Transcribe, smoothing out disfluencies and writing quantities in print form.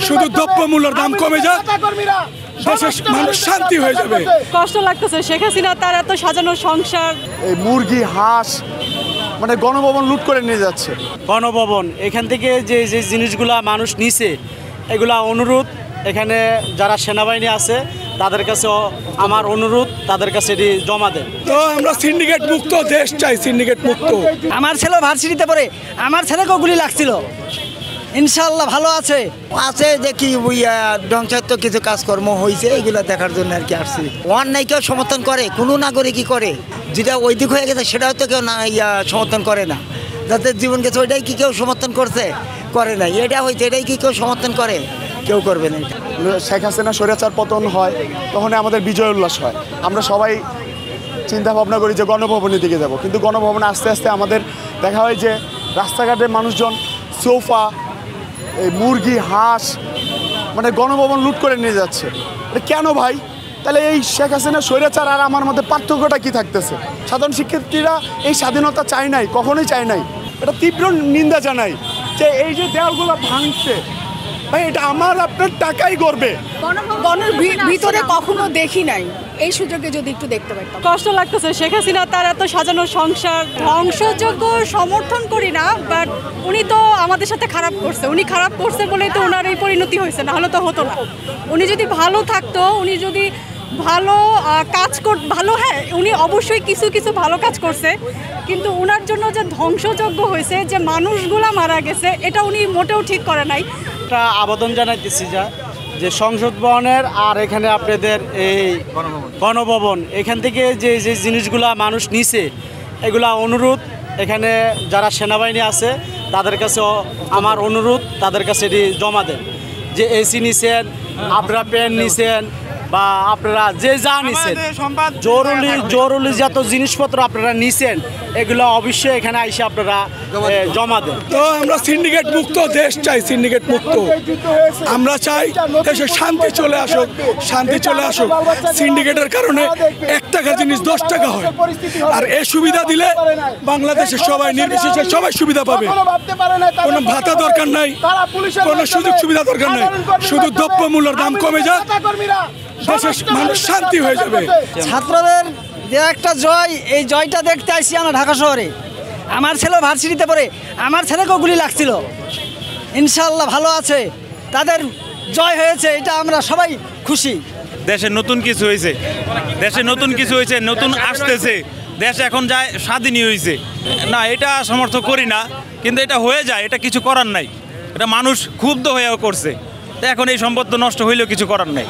শুধু দ্রব্যমূল্যের দাম কমে যাক, দেশের মানুষ শান্তি হয়ে যাবে। কষ্ট লাগতেছে শেখ হাসিনা তার এত সাজানো সংসার, এই মুরগি হাঁস মানে গণভবন লুট করে নিয়ে যাচ্ছে। গণভবন এখান থেকে যে যে জিনিসগুলা মানুষ নিছে এগুলা অনুরোধ, এখানে যারা সেনাবাহিনী আছে তাদের কাছে আমার অনুরোধ, তাদের কাছে এটি জমা দেন। তো আমরা সিন্ডিকেট মুক্ত দেশ চাই, সিন্ডিকেট মুক্ত। আমার ছেলে ভার্সিটিতে পড়ে, আমার ছেলেকেও গুলি লাগছিল, ইনশাল্লাহ ভালো আছে দেখি ধ্বংসাত্মক কিছু কাজকর্ম হয়েছে এগুলো দেখার জন্য আর কি আসছি। অন্যায় কেউ সমর্থন করে, কোনো নাগরিকই করে, যেটা ওই দিক হয়ে গেছে সেটাও তো কেউ না সমর্থন করে না। যাদের জীবন গেছে ওইটাই কি কেউ সমর্থন করছে? করে নাই। এটা হয়েছে এটাই কি কেউ সমর্থন করে? কেউ করবে না। শেখ হাসিনা স্বৈরাচার পতন হয় তখন আমাদের বিজয় উল্লাস হয়, আমরা সবাই চিন্তা ভাবনা করি যে গণভবনের দিকে যাব, কিন্তু গণভবনে আস্তে আস্তে আমাদের দেখা হয় যে রাস্তাঘাটের মানুষজন সোফা, এই মুরগি হাঁস মানে গণভবন লুট করে নিয়ে যাচ্ছে। কেন ভাই? তাহলে এই শেখ হাসিনা স্বৈরাচার আর আমার মধ্যে পার্থক্যটা কি থাকতেছে? সাধারণ শিক্ষার্থীরা এই স্বাধীনতা চায় নাই, কখনোই চায় নাই। এটা তীব্র নিন্দা জানাই যে এই যে দেওয়ালগুলো ভাঙছে, ভাই এটা আমার আপনার টাকাই করবে। গণের ভিতরে কখনো দেখি নাই, এই সুযোগে যদি একটু দেখতে পাইতাম। কষ্ট লাগতেছে শেখ হাসিনা তার এত সাজানো সংসার, ধ্বংসযোগ্য সমর্থন করি না, বাট উনি তো আমাদের সাথে খারাপ করছে, উনি খারাপ করছে বলেই তো ওনার এই পরিণতি হয়েছে, না হলে তো হতো না। উনি যদি ভালো থাকতো, উনি যদি ভালো কাজ ভালো, হ্যাঁ উনি অবশ্যই কিছু কিছু ভালো কাজ করছে, কিন্তু ওনার জন্য যে ধ্বংসযজ্ঞ হয়েছে, যে মানুষগুলা মারা গেছে, এটা উনি মোটেও ঠিক করে নাই। একটা আবেদন জানাইতেছি যে সংসদ ভবনের আর এখানে আপনাদের এই গণভবন এখান থেকে যে যে জিনিসগুলা মানুষ নিছে এগুলা অনুরোধ, এখানে যারা সেনাবাহিনী আছে তাদের কাছে আমার অনুরোধ, তাদের কাছে এটি জমা দেন। যে এসি নিছেন, আপনারা পেন নিছেন, বা আপনারা যে যা নিছেন, জরুরি যত জিনিসপত্র আপনারা নিছেন এগুলো অবশ্যই এখানে এসে আপনারা জমা দেন। তো আমরা সিন্ডিকেট মুক্ত দেশ চাই, সিন্ডিকেট মুক্ত। আমরা চাই দেশে শান্তি চলে আসুক, শান্তি চলে আসুক। সিন্ডিকেটের কারণে 1 টাকার জিনিস 10 টাকা হয়, আর এই সুবিধা দিলে বাংলাদেশের সবাই নির্বিশেষে সবাই সুবিধা পাবে। কোনো ভাতা দরকার নাই, কোনো সুযোগ সুবিধা দরকার নাই, শুধু দ্রব্যমূল্যের দাম কমে যাক, দেশের মানুষ শান্তি হয়ে যাবে। ছাত্রদের যে একটা জয়, এই জয়টা দেখতে আসছি আমরা ঢাকা শহরে। আমার ছেলে ভার্সিটিতে পড়ে, আমার ছেলেকেও গুলি লাগছিল, ইনশাল্লাহ ভালো আছে, তাদের জয় হয়েছে, এটা আমরা সবাই খুশি। দেশে নতুন কিছু হয়েছে, দেশে নতুন কিছু হয়েছে, নতুন আসতেছে, দেশ এখন যায় স্বাধীনই হয়েছে না, এটা সমর্থন করি না, কিন্তু এটা হয়ে যায়, এটা কিছু করার নাই, এটা মানুষ ক্ষুব্ধ হয়েও করছে। এখন এই সম্পদ নষ্ট হইলেও কিছু করার নাই।